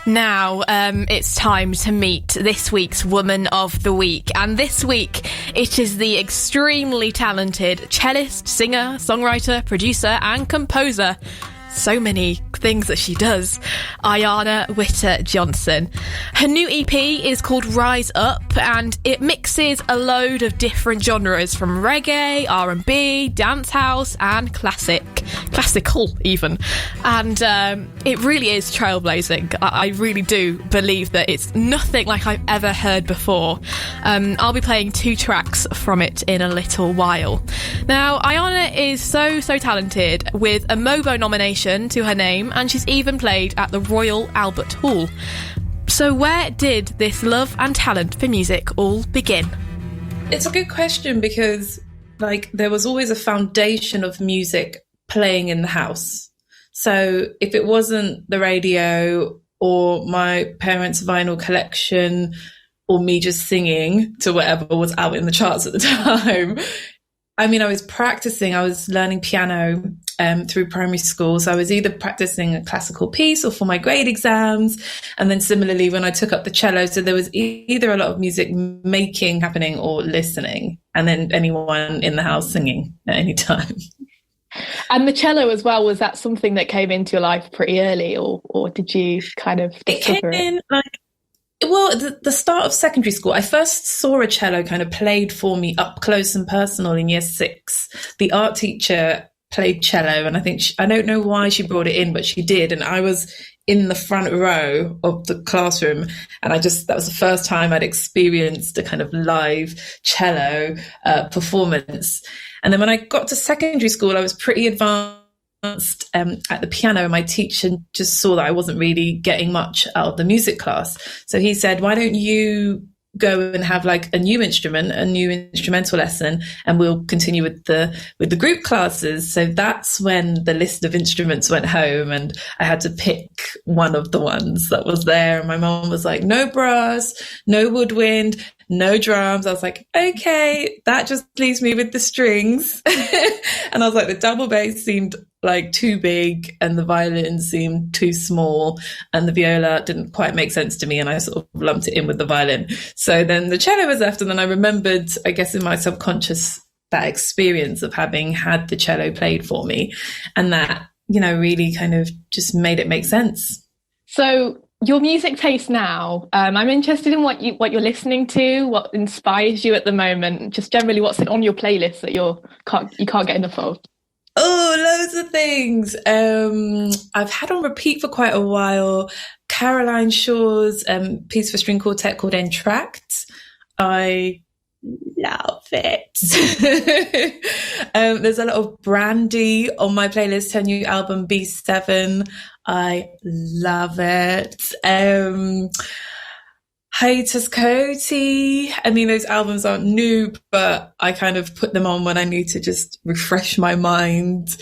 Now, it's time to meet this week's Woman of the Week. And this week, it is the extremely talented cellist, singer, songwriter, producer and composer. So many things that she does. Ayanna Witter-Johnson. Her new EP is called Rise Up, and it mixes a load of different genres from reggae, R&B, dance house and classical even. And it really is trailblazing. I really do believe that it's nothing like I've ever heard before. I'll be playing 2 tracks from it in a little while. Now, Ayanna is so talented, with a MOBO nomination to her name, and she's even played at the Royal Albert Hall. So where did this love and talent for music all begin? It's a good question, because there was always a foundation of music playing in the house. So if it wasn't the radio or my parents' vinyl collection or me just singing to whatever was out in the charts at the time, I was learning piano through primary school. So I was either practicing a classical piece or for my grade exams. And then similarly, when I took up the cello, so there was either a lot of music making happening or listening, and then anyone in the house singing at any time. And the cello as well, was that something that came into your life pretty early, or did you kind of discover it? The start of secondary school, I first saw a cello kind of played for me up close and personal in year 6. The art teacher played cello, and I think I don't know why she brought it in, but she did. And I was in the front row of the classroom, and that was the first time I'd experienced a kind of live cello performance. And then when I got to secondary school, I was pretty advanced at the piano, and my teacher just saw that I wasn't really getting much out of the music class. So he said, why don't you go and have a new instrumental lesson, and we'll continue with the group classes. So that's when the list of instruments went home, and I had to pick one of the ones that was there. And my mom was like, no brass, no woodwind, no drums. I was like, okay, that just leaves me with the strings. And I was like, the double bass seemed too big, and the violin seemed too small, and the viola didn't quite make sense to me, and I sort of lumped it in with the violin. So then the cello was left, and then I remembered, I guess in my subconscious, that experience of having had the cello played for me, and that, really kind of just made it make sense. So your music taste now, I'm interested in what you're listening to, what inspires you at the moment, just generally what's on your playlist that you can't get enough of. Oh, loads of things. I've had on repeat for quite a while Caroline Shaw's piece for string quartet called Entract. I love it. There's a lot of Brandy on my playlist, her new album B7. I love it. Hiatus Coyote. Those albums aren't new, but I kind of put them on when I need to just refresh my mind.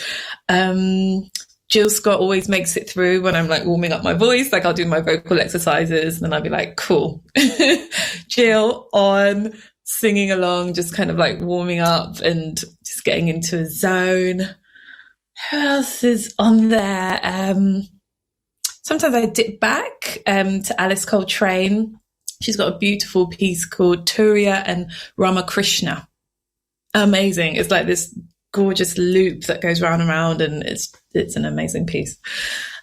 Jill Scott always makes it through when I'm warming up my voice. I'll do my vocal exercises, and then I'll be like, cool. Jill on, singing along, just kind of warming up and just getting into a zone. Who else is on there? Sometimes I dip back to Alice Coltrane. She's got a beautiful piece called Turiya and Ramakrishna. Amazing. It's this gorgeous loop that goes round and round, and it's an amazing piece.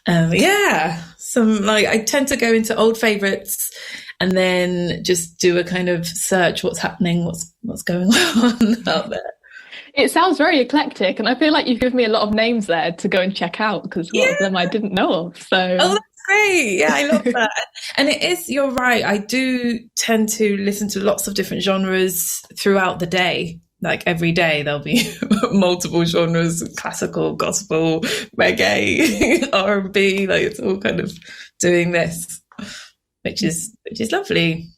I tend to go into old favorites and then just do a kind of search, what's happening, what's going on out there. It sounds very eclectic, and I feel like you've given me a lot of names there to go and check out, because a lot of them I didn't know of. So. Oh, that's great. Yeah, I love that. And it is, you're right, I do tend to listen to lots of different genres throughout the day. Every day there'll be multiple genres: classical, gospel, reggae, R&B. It's all kind of doing this, which is lovely.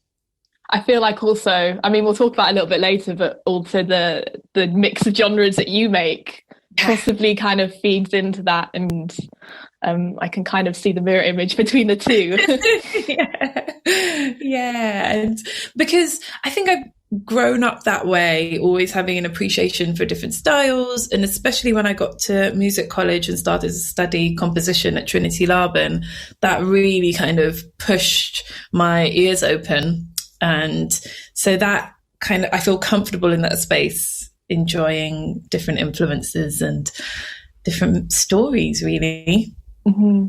I feel like also, we'll talk about it a little bit later, but also the mix of genres that you make possibly kind of feeds into that, and I can kind of see the mirror image between the two. Yeah. And because I think grown up that way, always having an appreciation for different styles. And especially when I got to music college and started to study composition at Trinity Laban, that really kind of pushed my ears open. And so that kind of, I feel comfortable in that space, enjoying different influences and different stories, really. Mm-hmm.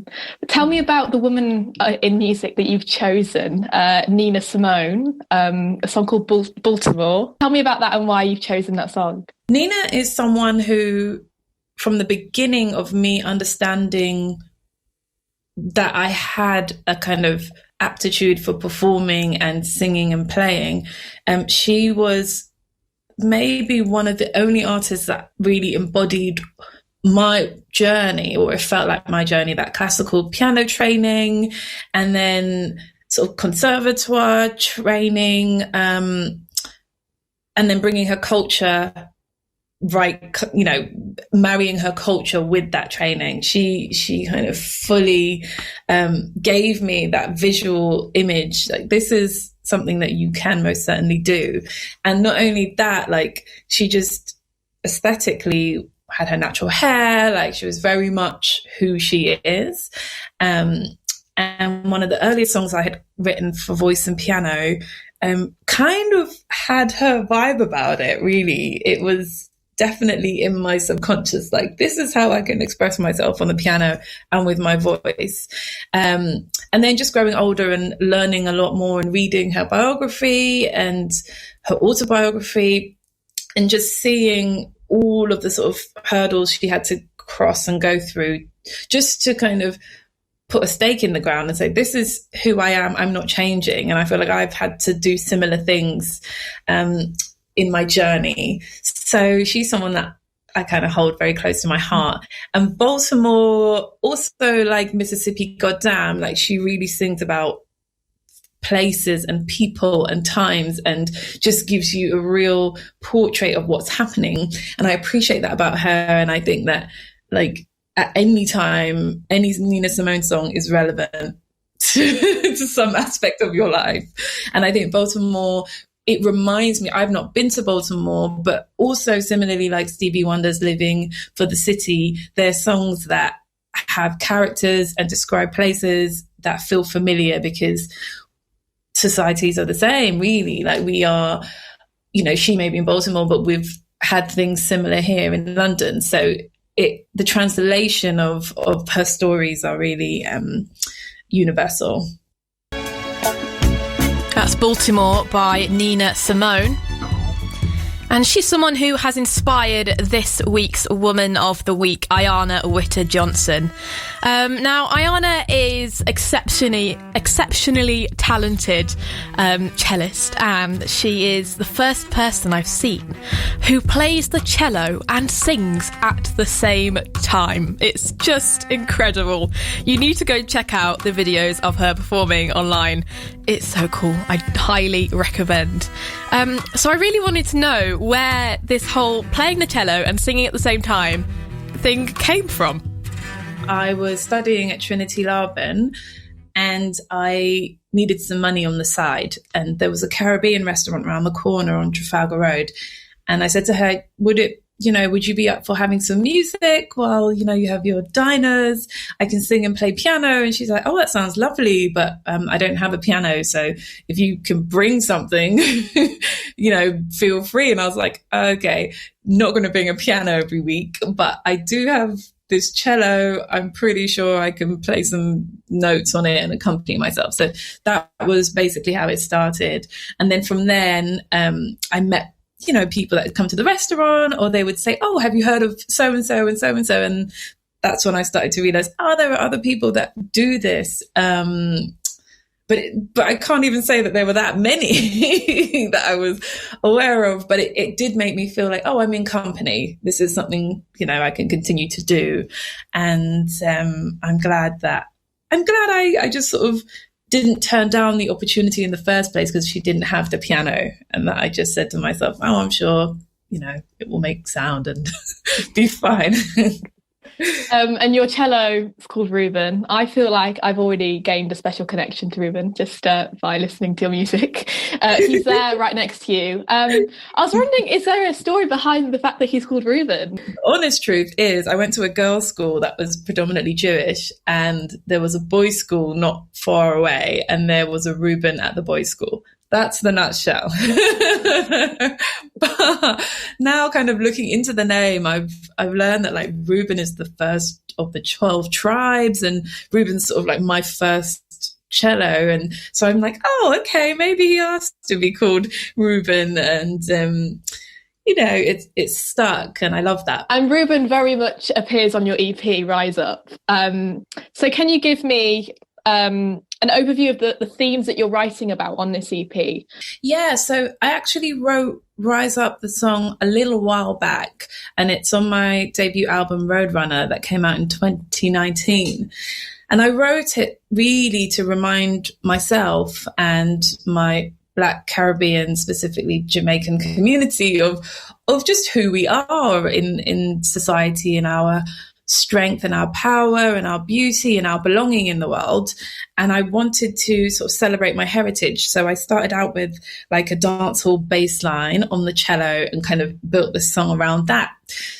Tell me about the woman in music that you've chosen, Nina Simone, a song called Baltimore. Tell me about that and why you've chosen that song. Nina is someone who, from the beginning of me understanding that I had a kind of aptitude for performing and singing and playing, she was maybe one of the only artists that really embodied my journey, or it felt like my journey, that classical piano training and then sort of conservatoire training, and then bringing her culture, right, you know, marrying her culture with that training. She kind of fully gave me that visual image, like this is something that you can most certainly do. And not only that, like she just aesthetically had her natural hair, like she was very much who she is. And one of the earliest songs I had written for voice and piano kind of had her vibe about it, really. It was definitely in my subconscious, like this is how I can express myself on the piano and with my voice. And then just growing older and learning a lot more and reading her biography and her autobiography and just seeing all of the sort of hurdles she had to cross and go through just to kind of put a stake in the ground and say, this is who I am, I'm not changing. And I feel like I've had to do similar things in my journey. So she's someone that I kind of hold very close to my heart. And Baltimore, also like Mississippi Goddamn, like she really sings about places and people and times and just gives you a real portrait of what's happening. And I appreciate that about her. And I think that like at any time, any Nina Simone song is relevant to some aspect of your life. And I think Baltimore, it reminds me, I've not been to Baltimore, but also similarly like Stevie Wonder's Living for the City, there's songs that have characters and describe places that feel familiar because societies are the same, really. Like we are, you know, she may be in Baltimore, but we've had things similar here in London. So the translation of her stories are really universal. That's Baltimore by Nina Simone. And she's someone who has inspired this week's Woman of the Week, Ayanna Witter-Johnson. Now, Ayanna is exceptionally talented cellist, and she is the first person I've seen who plays the cello and sings at the same time. It's just incredible. You need to go check out the videos of her performing online. It's so cool. I highly recommend. So I really wanted to know where this whole playing the cello and singing at the same time thing came from. I was studying at Trinity Laban and I needed some money on the side. And there was a Caribbean restaurant around the corner on Trafalgar Road. And I said to her, would you be up for having some music while, you have your diners? I can sing and play piano. And she's like, oh, that sounds lovely, but I don't have a piano. So if you can bring something, feel free. And I was like, okay, not going to bring a piano every week, but I do have this cello. I'm pretty sure I can play some notes on it and accompany myself. So that was basically how it started. And then from then, I met people that had come to the restaurant, or they would say, oh, have you heard of so-and-so and so-and-so? And that's when I started to realize, there are other people that do this. But I can't even say that there were that many that I was aware of, but it did make me feel like, I'm in company. This is something, I can continue to do. And I'm glad I just sort of didn't turn down the opportunity in the first place because she didn't have the piano, and that I just said to myself, I'm sure, it will make sound and be fine. And your cello is called Ruben. I feel like I've already gained a special connection to Ruben just by listening to your music. He's there right next to you. I was wondering, is there a story behind the fact that he's called Ruben? Honest truth is, I went to a girls' school that was predominantly Jewish, and there was a boys' school not far away, and there was a Ruben at the boys' school. That's the nutshell. But now, kind of looking into the name, I've learned that like Reuben is the first of the 12 tribes, and Reuben's sort of like my first cello, and so I'm like, oh, okay, maybe he asked to be called Reuben, and it's stuck, and I love that. And Reuben very much appears on your EP, Rise Up. So can you give me an overview of the themes that you're writing about on this EP? Yeah, so I actually wrote Rise Up, the song, a little while back, and it's on my debut album Roadrunner that came out in 2019. And I wrote it really to remind myself and my Black Caribbean, specifically Jamaican community of just who we are in society, and our strength and our power and our beauty and our belonging in the world. And I wanted to sort of celebrate my heritage. So I started out with like a dancehall bass line on the cello and kind of built the song around that.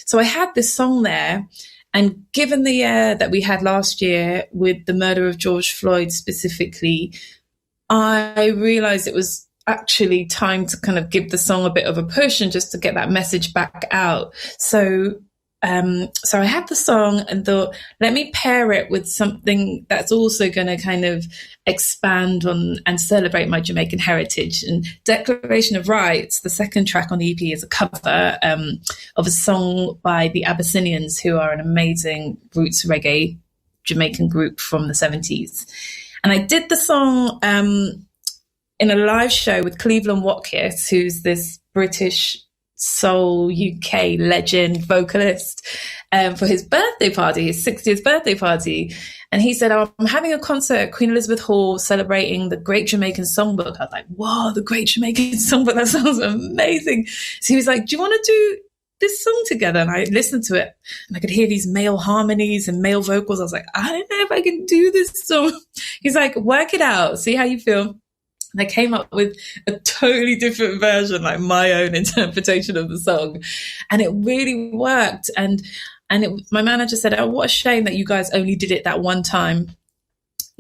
So I had this song there. And given the year that we had last year with the murder of George Floyd specifically, I realized it was actually time to kind of give the song a bit of a push and just to get that message back out. So I had the song and thought, let me pair it with something that's also going to kind of expand on and celebrate my Jamaican heritage. And Declaration of Rights, the second track on the EP, is a cover of a song by the Abyssinians, who are an amazing roots reggae Jamaican group from the 70s. And I did the song in a live show with Cleveland Watkins, who's this British soul UK legend vocalist, for his birthday party, his 60th birthday party. And he said, oh, I'm having a concert at Queen Elizabeth Hall celebrating the Great Jamaican Songbook. I was like, wow, the Great Jamaican Songbook, that sounds amazing. So he was like, do you want to do this song together? And I listened to it and I could hear these male harmonies and male vocals. I was like, I don't know if I can do this song. He's like, work it out, see how you feel. And I came up with a totally different version, like my own interpretation of the song. And it really worked. And my manager said, oh, what a shame that you guys only did it that one time,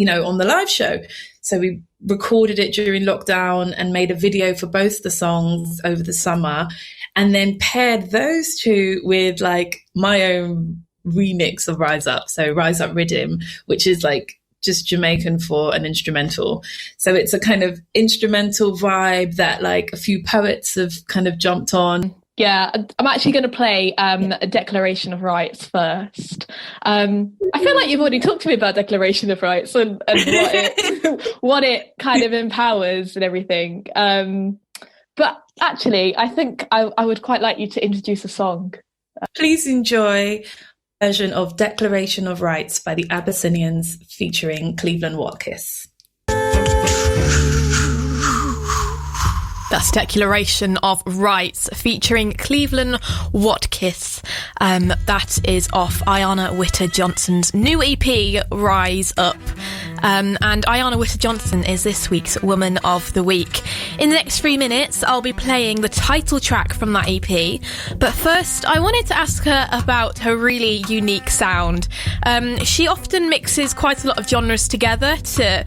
on the live show. So we recorded it during lockdown and made a video for both the songs over the summer, and then paired those two with like my own remix of Rise Up. So Rise Up Rhythm, which is like just Jamaican for an instrumental. So it's a kind of instrumental vibe that like a few poets have kind of jumped on. Yeah, I'm actually going to play a Declaration of Rights first. I feel like you've already talked to me about Declaration of Rights and what it kind of empowers and everything. But actually, I think I would quite like you to introduce a song. Please enjoy version of Declaration of Rights by the Abyssinians featuring Cleveland Watkins. That's Declaration of Rights featuring Cleveland Watkins. That is off Ayanna Witter-Johnson's new EP, Rise Up. And Ayanna Witter-Johnson is this week's Woman of the Week. In the next 3 minutes, I'll be playing the title track from that EP. But first, I wanted to ask her about her really unique sound. She often mixes quite a lot of genres together to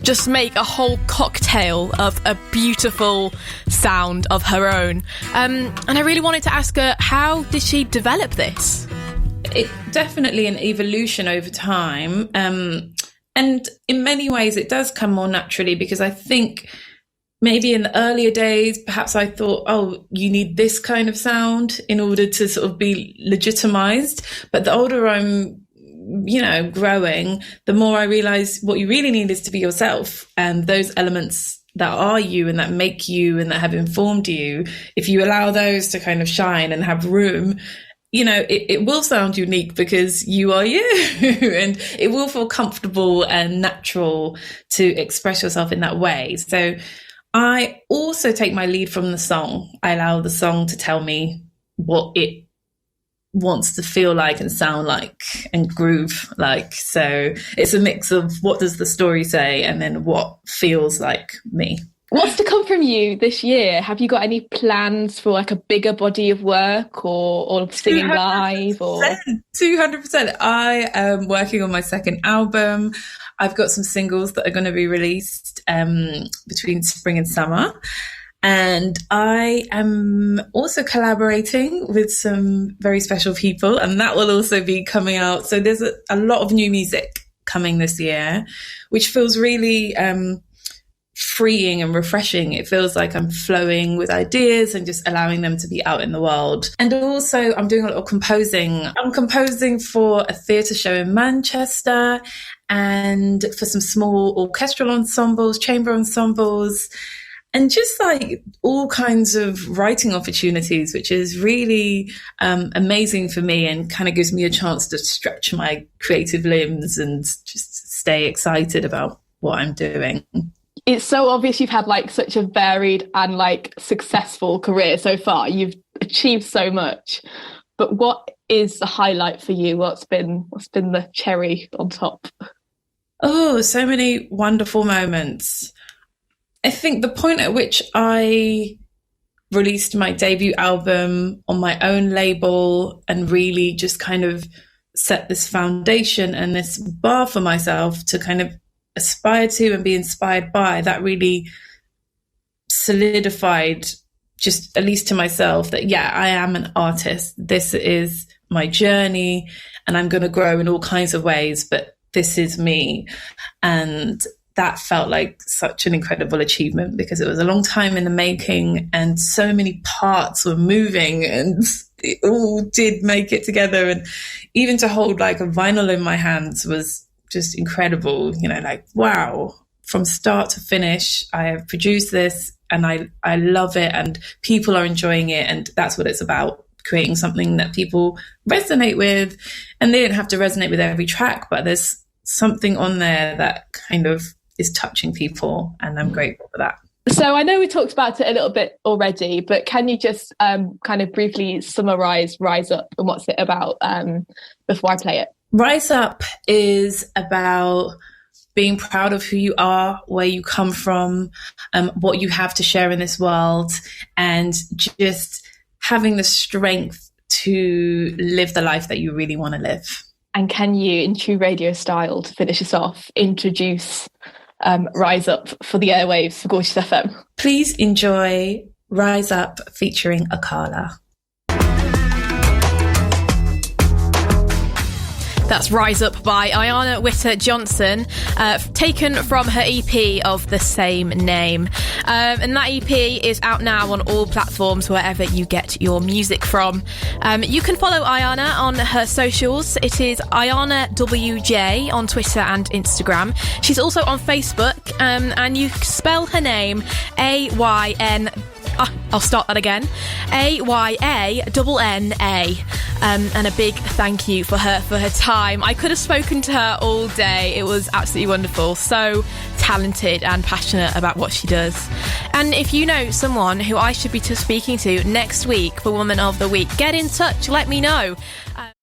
just make a whole cocktail of a beautiful sound of her own. And I really wanted to ask her, how did she develop this? It definitely an evolution over time. And in many ways, it does come more naturally, because I think maybe in the earlier days, perhaps I thought, oh, you need this kind of sound in order to sort of be legitimized. But the older I'm growing, the more I realize what you really need is to be yourself, and those elements that are you and that make you and that have informed you, if you allow those to kind of shine and have room, it will sound unique because you are you and it will feel comfortable and natural to express yourself in that way. So I also take my lead from the song. I allow the song to tell me what it wants to feel like and sound like and groove like. So it's a mix of what does the story say and then what feels like me. What's to come from you this year? Have you got any plans for like a bigger body of work or singing 200%, live? Or 200%. I am working on my second album. I've got some singles that are going to be released between spring and summer. And I am also collaborating with some very special people, and that will also be coming out. So there's a lot of new music coming this year, which feels really freeing and refreshing. It feels like I'm flowing with ideas and just allowing them to be out in the world. And also I'm doing a lot of composing. I'm composing for a theatre show in Manchester and for some small orchestral ensembles, chamber ensembles, and just like all kinds of writing opportunities, which is really amazing for me and kind of gives me a chance to stretch my creative limbs and just stay excited about what I'm doing. It's so obvious you've had like such a varied and like successful career so far. You've achieved so much, but what is the highlight for you? What's been the cherry on top? Oh, so many wonderful moments. I think the point at which I released my debut album on my own label and really just kind of set this foundation and this bar for myself to kind of aspire to and be inspired by, that really solidified, just at least to myself, that yeah, I am an artist. This is my journey and I'm going to grow in all kinds of ways, but this is me. And that felt like such an incredible achievement because it was a long time in the making and so many parts were moving and it all did make it together. And even to hold like a vinyl in my hands was just incredible, you know, like, wow, from start to finish, I have produced this and I love it and people are enjoying it. And that's what it's about, creating something that people resonate with. And they don't have to resonate with every track, but there's something on there that kind of is touching people. And I'm grateful for that. So I know we talked about it a little bit already, but can you just kind of briefly summarize Rise Up and what's it about before I play it? Rise Up is about being proud of who you are, where you come from, what you have to share in this world, and just having the strength to live the life that you really want to live. And can you, in true radio style, to finish us off, introduce Rise Up for the airwaves for Gorgeous FM? Please enjoy Rise Up featuring Akala. That's Rise Up by Ayanna Witter-Johnson, taken from her EP of the same name. And that EP is out now on all platforms wherever you get your music from. You can follow Ayanna on her socials. It is Ayanna WJ on Twitter and Instagram. She's also on Facebook, and you spell her name A-Y-N... I'll start that again. AYANNA. And a big thank you for her time. I could have spoken to her all day. It was absolutely wonderful. So talented and passionate about what she does. And if you know someone who I should be speaking to next week for Woman of the Week, get in touch. Let me know.